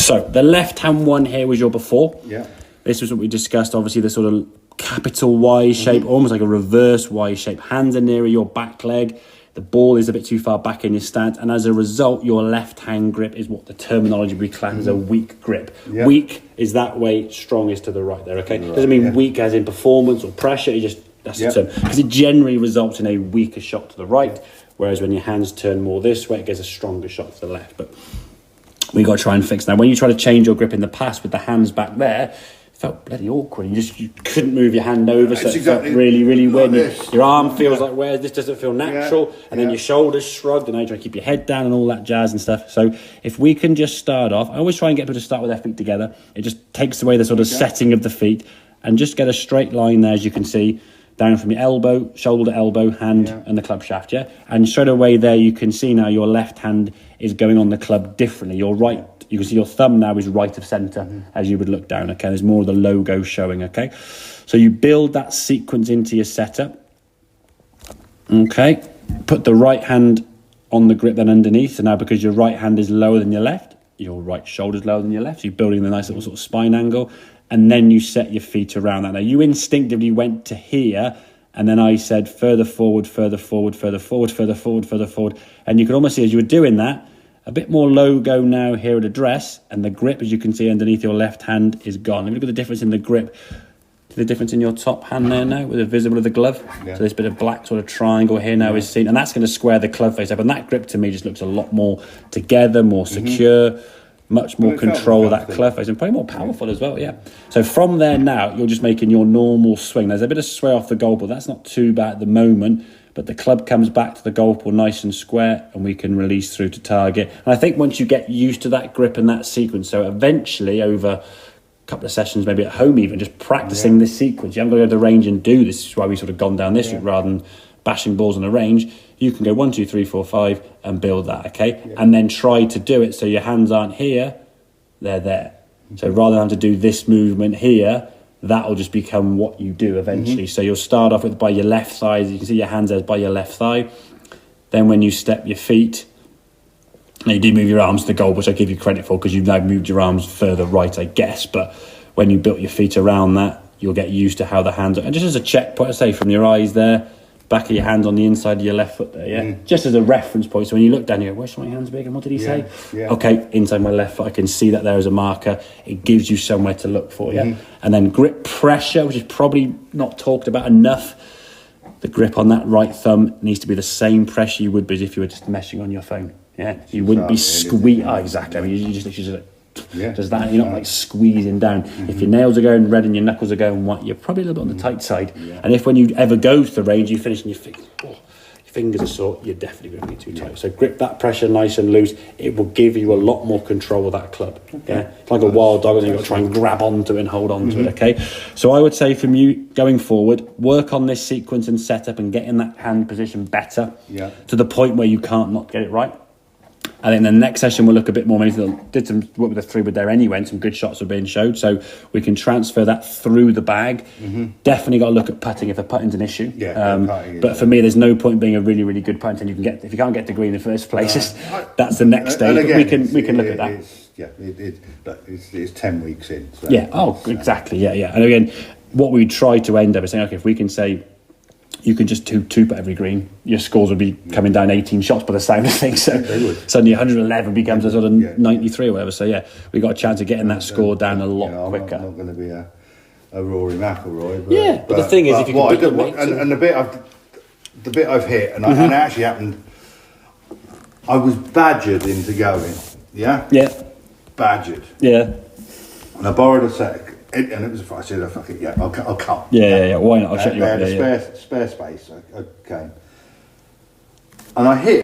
So the left-hand one here was your before. Yeah. This was what we discussed, obviously the sort of capital Y shape, almost like a reverse Y shape. Hands are nearer your back leg. The ball is a bit too far back in your stance. And as a result, your left-hand grip is what the terminology we class as a weak grip. Yeah. Weak is that way, strong is to the right there, okay? Right, Doesn't mean weak as in performance or pressure, it just, that's the term. Because it generally results in a weaker shot to the right, whereas when your hands turn more this way, it gives a stronger shot to the left. But we got to try and fix that. When you try to change your grip in the past with the hands back there, it felt bloody awkward. You couldn't move your hand over, so it felt really, really like weird. Your arm feels like, where this doesn't feel natural, and then your shoulders shrugged, and now you try to keep your head down and all that jazz and stuff. So if we can just start off, I always try and get people to start with their feet together. It just takes away the sort of setting of the feet, and just get a straight line there, as you can see, down from your elbow, shoulder to elbow, hand, and the club shaft, And straight away there, you can see now your left hand is going on the club differently. Your right, you can see your thumb now is right of centre as you would look down, okay? There's more of the logo showing, okay? So you build that sequence into your setup, okay? Put the right hand on the grip then underneath. So now because your right hand is lower than your left, your right shoulder's lower than your left, so you're building the nice little sort of spine angle, and then you set your feet around that. Now you instinctively went to here, and then I said further forward, further forward, further forward, further forward, further forward. And you could almost see as you were doing that, a bit more logo now here at address, and the grip, as you can see underneath your left hand, is gone. Look at the difference in the grip. See the difference in your top hand there now, with the visible of the glove? So this bit of black sort of triangle here now is seen, and that's going to square the club face up. And that grip to me just looks a lot more together, more secure, much more control of that club face, and probably more powerful as well, So from there now, you're just making your normal swing. There's a bit of sway off the goal ball. That's not too bad at the moment, but the club comes back to the goal ball nice and square, and we can release through to target. And I think once you get used to that grip and that sequence, so eventually over a couple of sessions, maybe at home even, just practicing this sequence. You haven't got to go to the range and do this. This is why we sort of gone down this route rather than bashing balls on the range. You can go 1, 2, 3, 4, 5 and build that, okay? And then try to do it so your hands aren't here, they're there. So rather than having to do this movement here, that'll just become what you do eventually. So you'll start off with by your left thigh. You can see your hands there by your left thigh. Then when you step your feet, now you do move your arms to the goal, which I give you credit for because you've now moved your arms further right, I guess. But when you built your feet around that, you'll get used to how the hands are. And just as a checkpoint, I say from your eyes there, back of your hand on the inside of your left foot there, just as a reference point. So when you look down, you go, where's my hands big? And what did he say? Okay, inside my left foot, I can see that there as a marker. It gives you somewhere to look for, And then grip pressure, which is probably not talked about enough. The grip on that right thumb needs to be the same pressure you would be as if you were just meshing on your phone. You wouldn't be squeezing. Oh, exactly. I mean, you just does that. You're not like squeezing down. If your nails are going red and your knuckles are going white, you're probably a little bit on the tight side. And if when you ever go to the range, you finish and your fingers are sore, you're definitely going to be too tight. So grip that pressure nice and loose. It will give you a lot more control of that club. It's like a wild dog, and you've got to try and grab onto it and hold on to it. Okay. So I would say from you going forward, work on this sequence and setup and getting that hand position better to the point where you can't not get it right. I think the next session we'll look a bit more. Maybe did some work with the 3-wood there anyway, and some good shots were being showed, so we can transfer that through the bag. Definitely got to look at putting if the putting's an issue. But for me, there's no point being a really, really good putt until you can get. If you can't get to green in the first place, that's the next stage. Again, we can look at that. It's 10 weeks in. So Exactly. And again, what we try to end up is saying, okay, if we can say, you can just two put every green, your scores would be coming down 18 shots by the sound of things. So suddenly 111 becomes a sort of 93 or whatever. So we got a chance of getting that score down a lot quicker. I'm not going to be a Rory McIlroy. But the thing is, if you can beat and the bit I've hit, and it actually happened. I was badgered into going. Badgered. And I borrowed a set. And it was I said, fuck it, I'll come. Why not? I'll check you out. Spare space. Okay. And I hit